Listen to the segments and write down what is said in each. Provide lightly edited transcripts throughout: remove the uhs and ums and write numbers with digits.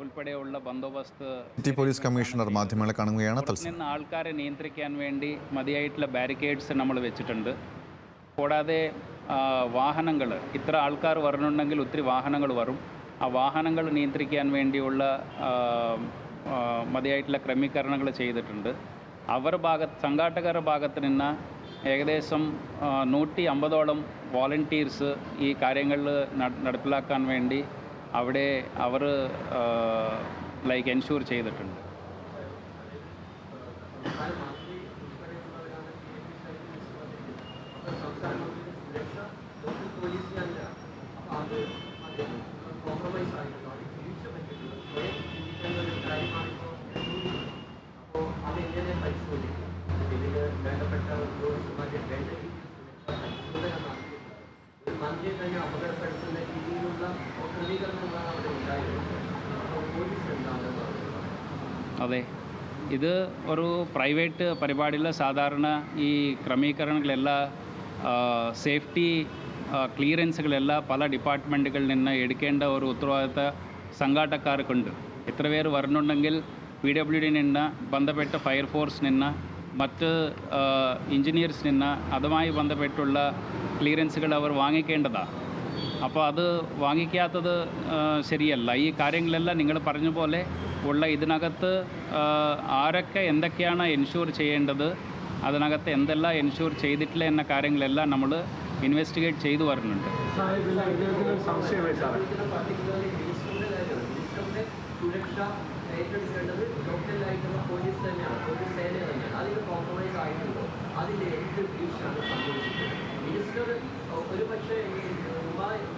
ഉൾപ്പെടെയുള്ള bandobast city police commissioner മാധ്യമങ്ങളെ കാണുകയാണ്. നിന്ന് ആൾക്കാരെ നിയന്ത്രിക്കാൻ വേണ്ടി മതിയായിട്ടുള്ള ബാരിക്കേഡ്സ് നമ്മൾ വെച്ചിട്ടുണ്ട്. കൂടാതെ വാഹനങ്ങൾ, ഇത്ര ആൾക്കാർ വരണുണ്ടെങ്കിൽ ഒത്തിരി വാഹനങ്ങൾ വരും. ആ വാഹനങ്ങൾ നിയന്ത്രിക്കാൻ വേണ്ടിയുള്ള മതിയായിട്ടുള്ള ക്രമീകരണങ്ങൾ ചെയ്തിട്ടുണ്ട്. സംഘാടകരുടെ ഭാഗത്ത് നിന്ന് ഏകദേശം 150ഓളം വോളണ്ടിയേഴ്സ് ഈ കാര്യങ്ങളിൽ നടപ്പിലാക്കാൻ വേണ്ടി അവിടെ അവർ എൻഷൂർ ചെയ്തിട്ടുണ്ട്. അതെ, ഇത് ഒരു പ്രൈവേറ്റ് പരിപാടിയിൽ സാധാരണ ഈ ക്രമീകരണങ്ങളെല്ലാം സേഫ്റ്റി ക്ലിയറൻസുകളെല്ലാം പല ഡിപ്പാർട്ട്മെൻറ്റുകളിൽ നിന്ന് എടുക്കേണ്ട ഒരു ഉത്തരവാദിത്ത സംഘാടകർക്കുണ്ട്. എത്ര പേർ വരുന്നുണ്ടെങ്കിൽ PWD നിന്ന് ബന്ധപ്പെട്ട ഫയർഫോഴ്സ് നിന്ന് മറ്റ് എഞ്ചിനീയേഴ്സ് നിന്ന് അതുമായി ബന്ധപ്പെട്ടുള്ള ക്ലിയറൻസുകൾ അവർ വാങ്ങിക്കേണ്ടതാണ്. അപ്പോൾ അത് വാങ്ങിക്കാത്തത് ശരിയല്ല. ഈ കാര്യങ്ങളെല്ലാം നിങ്ങൾ പറഞ്ഞ പോലെ ഉള്ള ഇതിനകത്ത് ആരൊക്കെ എന്തൊക്കെയാണ് എൻഷൂർ ചെയ്യേണ്ടത്, അതിനകത്ത് എന്തെല്ലാം എൻഷൂർ ചെയ്തിട്ടില്ല എന്ന കാര്യങ്ങളെല്ലാം നമ്മൾ ഇൻവെസ്റ്റിഗേറ്റ് ചെയ്തു വരുന്നുണ്ട്. ഏറ്റെടുക്കേണ്ടത് ലോക്കലായിട്ടുള്ള പോലീസ് തന്നെയാണ്, പോലീസ് സേന തന്നെയാണ്. അതിൽ കോംപ്രമൈസ് ആയിട്ടുണ്ടോ? അതിൽ എന്ത് വീഴ്ചയാണ് സംഭവിച്ചിട്ടുള്ളത്? മിനിസ്റ്റർ ഒരു പക്ഷേ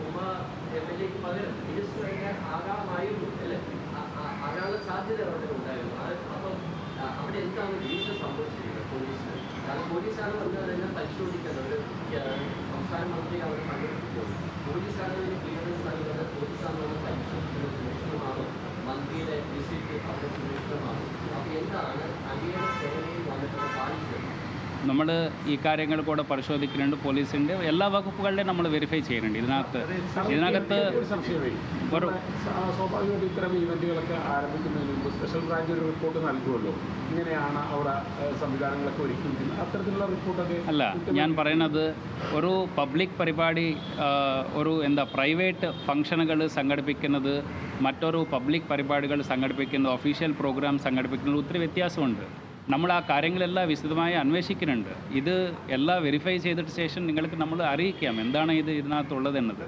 ഉമ MLA പകരം മിനിസ്റ്റർ തന്നെ ആകാമായിരുന്നു, അല്ലേ? ആകാനുള്ള സാധ്യത അവിടെ ഉണ്ടായിരുന്നു. അപ്പം അവിടെ എന്താണ് വീഴ്ച സംഭവിച്ചിരിക്കുന്നത് പോലീസിന്? കാരണം പോലീസാണ് വന്നതെല്ലാം പരിശോധിക്കുന്നത്. ഒരു സംസ്ഥാന മന്ത്രി അവിടെ പങ്കെടുക്കുമ്പോൾ പോലീസാണ് ഒരു ക്ലിയറൻസ് നൽകുന്നത്, പോലീസാണ് വന്ന് പരിശോധിക്കുന്നത്. സുരക്ഷിതമാണോ മന്ത്രിയുടെ വിസിറ്റ് അവിടെ സുരക്ഷിതമാണോ? അപ്പോൾ എന്താണ് അങ്ങയുടെ സേനയിൽ വന്നിട്ടുള്ള പാലിക്കുന്നത്? നമ്മൾ ഈ കാര്യങ്ങൾ കൂടെ പരിശോധിക്കുന്നുണ്ട്. പോലീസിൻ്റെ എല്ലാ വകുപ്പുകളിലും നമ്മൾ വെരിഫൈ ചെയ്യുന്നുണ്ട്. ഇതിനകത്ത് ഒരു സ്വാഭാവികമായിട്ട് ഇത്തരം ഈവൻറ്റുകളൊക്കെ ആരംഭിക്കുന്നതിന് മുമ്പ് സ്പെഷ്യൽ ബ്രാഞ്ച് ഒരു റിപ്പോർട്ട് നൽകുമല്ലോ. ഇങ്ങനെയാണ് അവിടെ സംവിധാനങ്ങളൊക്കെ ഒരുക്കിയിരിക്കുന്നത്. അത്തരത്തിലുള്ള റിപ്പോർട്ടൊക്കെ അല്ല, ഞാൻ പറയുന്നത് ഒരു പബ്ലിക് പരിപാടി, ഒരു പ്രൈവറ്റ് ഫംഗ്ഷനുകൾ സംഘടിപ്പിക്കുന്നത് മറ്റൊരു പബ്ലിക് പരിപാടികൾ സംഘടിപ്പിക്കുന്നത്, ഒഫീഷ്യൽ പ്രോഗ്രാം സംഘടിപ്പിക്കുന്നത് ഒത്തിരി വ്യത്യാസമുണ്ട്. നമ്മൾ ആ കാര്യങ്ങളെല്ലാം വിശദമായി അന്വേഷിക്കുന്നുണ്ട്. ഇത് എല്ലാം വെരിഫൈ ചെയ്തിട്ട് ശേഷം നിങ്ങൾക്ക് നമ്മൾ അറിയിക്കാം എന്താണ് ഇതിനകത്തുള്ളതെന്നത്.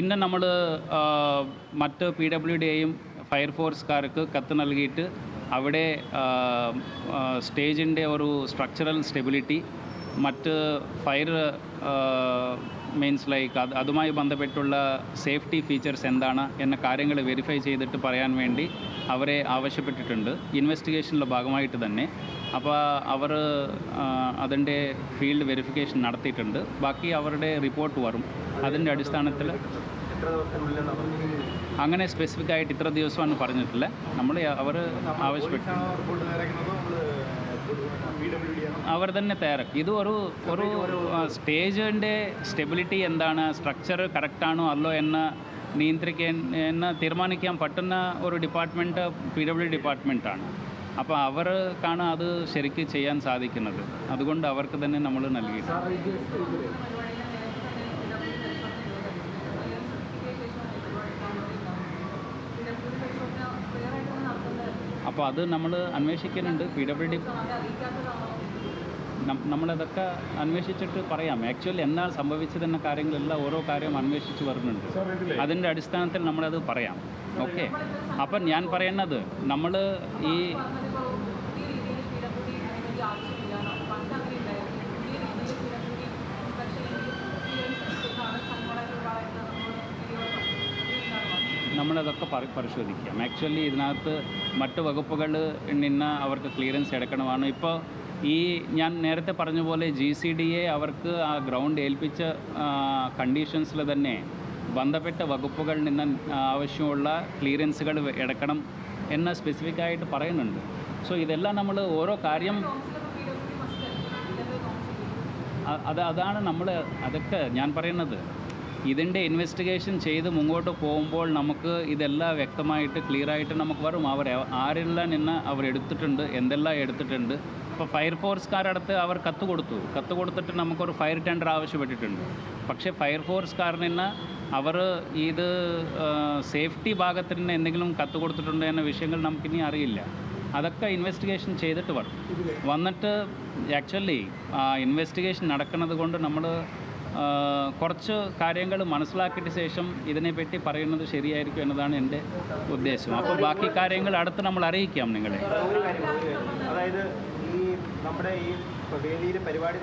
ഇന്ന് നമ്മൾ മറ്റ് PWDയെയും ഫയർഫോഴ്സുകാർക്ക് കത്ത് നൽകിയിട്ട് അവിടെ സ്റ്റേജിൻ്റെ ഒരു സ്ട്രക്ചറൽ സ്റ്റെബിലിറ്റി, മറ്റ് ഫയർ മീൻസ് അതുമായി ബന്ധപ്പെട്ടുള്ള സേഫ്റ്റി ഫീച്ചേഴ്സ് എന്താണ് എന്ന കാര്യങ്ങൾ വെരിഫൈ ചെയ്തിട്ട് പറയാൻ വേണ്ടി അവരെ ആവശ്യപ്പെട്ടിട്ടുണ്ട്, ഇൻവെസ്റ്റിഗേഷനിലെ ഭാഗമായിട്ട് തന്നെ. അപ്പോൾ അവർ അതിൻ്റെ ഫീൽഡ് വെരിഫിക്കേഷൻ നടത്തിയിട്ടുണ്ട്. ബാക്കി അവരുടെ റിപ്പോർട്ട് വരും. അതിൻ്റെ അടിസ്ഥാനത്തിൽ അങ്ങനെ സ്പെസിഫിക് ആയിട്ട് ഇത്ര ദിവസമാണ് പറഞ്ഞിട്ടില്ല. അവർ ആവശ്യപ്പെട്ടിട്ടുണ്ട്, അവർ തന്നെ തയ്യാറാക്കി. ഇത് ഒരു സ്റ്റേജിൻ്റെ സ്റ്റെബിലിറ്റി എന്താണ്, സ്ട്രക്ചർ കറക്റ്റാണോ അല്ലോ എന്ന് തീരുമാനിക്കാൻ പറ്റുന്ന ഒരു ഡിപ്പാർട്ട്മെൻറ്റ് PWD ഡിപ്പാർട്ട്മെൻറ്റാണ്. അപ്പോൾ അവർക്കാണ് അത് ശരിക്കും ചെയ്യാൻ സാധിക്കുന്നത്. അതുകൊണ്ട് അവർക്ക് തന്നെ നമ്മൾ നൽകിയിട്ടുണ്ട്. അപ്പോൾ അത് നമ്മൾ അന്വേഷിക്കുന്നുണ്ട്. PWD നമ്മളതൊക്കെ അന്വേഷിച്ചിട്ട് പറയാം. ആക്ച്വലി എന്താണ് സംഭവിച്ചതെന്ന കാര്യങ്ങളെല്ലാം ഓരോ കാര്യം അന്വേഷിച്ച് വരുന്നുണ്ട്. അതിൻ്റെ അടിസ്ഥാനത്തിൽ നമ്മളത് പറയാം. ഓക്കെ, അപ്പം ഞാൻ പറയുന്നത് നമ്മൾ ഈ നമ്മളതൊക്കെ പരിശോധിക്കാം. ആക്ച്വലി ഇതിനകത്ത് മറ്റ് വകുപ്പുകളിൽ നിന്ന് അവർക്ക് ക്ലിയറൻസ് എടുക്കണമാണ്. ഇപ്പോൾ ഞാൻ നേരത്തെ പറഞ്ഞ പോലെ GCDA അവർക്ക് ആ ഗ്രൗണ്ട് ഏൽപ്പിച്ച കണ്ടീഷൻസിൽ തന്നെ ബന്ധപ്പെട്ട വകുപ്പുകളിൽ നിന്ന് ആവശ്യമുള്ള ക്ലിയറൻസുകൾ എടുക്കണം എന്ന് സ്പെസിഫിക് ആയിട്ട് പറയുന്നുണ്ട്. സോ ഇതെല്ലാം നമ്മൾ ഓരോ കാര്യം അതാണ് നമ്മൾ അതൊക്കെ ഞാൻ പറയുന്നത്. ഇതിൻ്റെ ഇൻവെസ്റ്റിഗേഷൻ ചെയ്ത് മുമ്പോട്ട് പോകുമ്പോൾ നമുക്ക് ഇതെല്ലാം വ്യക്തമായിട്ട് ക്ലിയറായിട്ട് നമുക്ക് വരും അവർ ആരെല്ലാം നിന്ന് അവർ എടുത്തിട്ടുണ്ട്, എന്തെല്ലാം എടുത്തിട്ടുണ്ട്. ഇപ്പോൾ ഫയർഫോഴ്സുകാരടുത്ത് അവർ കത്ത് കൊടുത്തിട്ട് നമുക്കൊരു ഫയർ ടെൻഡർ ആവശ്യപ്പെട്ടിട്ടുണ്ട്. പക്ഷേ ഫയർഫോഴ്സുകാരിൽ നിന്ന് അവർ ഇത് സേഫ്റ്റി ഭാഗത്തിൽ നിന്ന് എന്തെങ്കിലും കത്ത് കൊടുത്തിട്ടുണ്ട് എന്ന വിഷയങ്ങൾ നമുക്കിനി അറിയില്ല. അതൊക്കെ ഇൻവെസ്റ്റിഗേഷൻ ചെയ്തിട്ട് വന്നിട്ട് ആക്ച്വലി ഇൻവെസ്റ്റിഗേഷൻ നടക്കുന്നത് കൊണ്ട് നമ്മൾ കുറച്ച് കാര്യങ്ങൾ മനസ്സിലാക്കിയിട്ട് ശേഷം ഇതിനെപ്പറ്റി പറയുന്നത് ശരിയായിരിക്കും എന്നതാണ് എൻ്റെ ഉദ്ദേശം. അപ്പോൾ ബാക്കി കാര്യങ്ങൾ അടുത്ത് നമ്മൾ അറിയിക്കാം നിങ്ങളെ. അതായത് ഈ നമ്മുടെ ഈ വേദിയിൽ പരിപാടി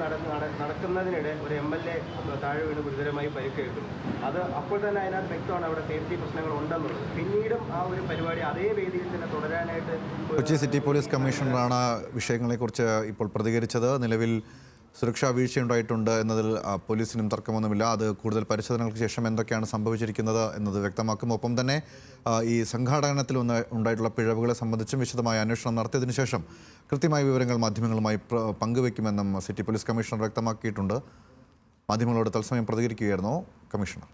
നടക്കുന്നതിനിടെ ഒരു MLA താഴെ വീണ് ഗുരുതരമായി പരിക്കേൽക്കുന്നു. അത് അപ്പോൾ തന്നെ അതിനകത്ത് വ്യക്തമാണ് അവിടെ സേഫ്റ്റി പ്രശ്നങ്ങൾ ഉണ്ടെന്നുള്ളത്. പിന്നീടും ആ ഒരു പരിപാടി അതേ വേദിയിൽ തന്നെ തുടരാനായിട്ട് കൊച്ചി സിറ്റി പോലീസ് കമ്മീഷണറാണ് വിഷയങ്ങളെക്കുറിച്ച് ഇപ്പോൾ പ്രതികരിച്ചത്. നിലവിൽ സുരക്ഷാ വീഴ്ചയുണ്ടായിട്ടുണ്ട് എന്നതിൽ പോലീസിനും തർക്കമൊന്നുമില്ല. അത് കൂടുതൽ പരിശോധനകൾക്ക് ശേഷം എന്തൊക്കെയാണ് സംഭവിച്ചിരിക്കുന്നത് എന്നത് വ്യക്തമാക്കും. ഒപ്പം തന്നെ ഈ സംഘാടനത്തിൽ ഉണ്ടായിട്ടുള്ള പിഴവുകളെ സംബന്ധിച്ചും വിശദമായ അന്വേഷണം നടത്തിയതിനു ശേഷം കൃത്യമായ വിവരങ്ങൾ മാധ്യമങ്ങളുമായി പങ്കുവയ്ക്കുമെന്നും സിറ്റി പോലീസ് കമ്മീഷണർ വ്യക്തമാക്കിയിട്ടുണ്ട്. മാധ്യമങ്ങളോട് തത്സമയം പ്രതികരിക്കുകയായിരുന്നു കമ്മീഷണർ.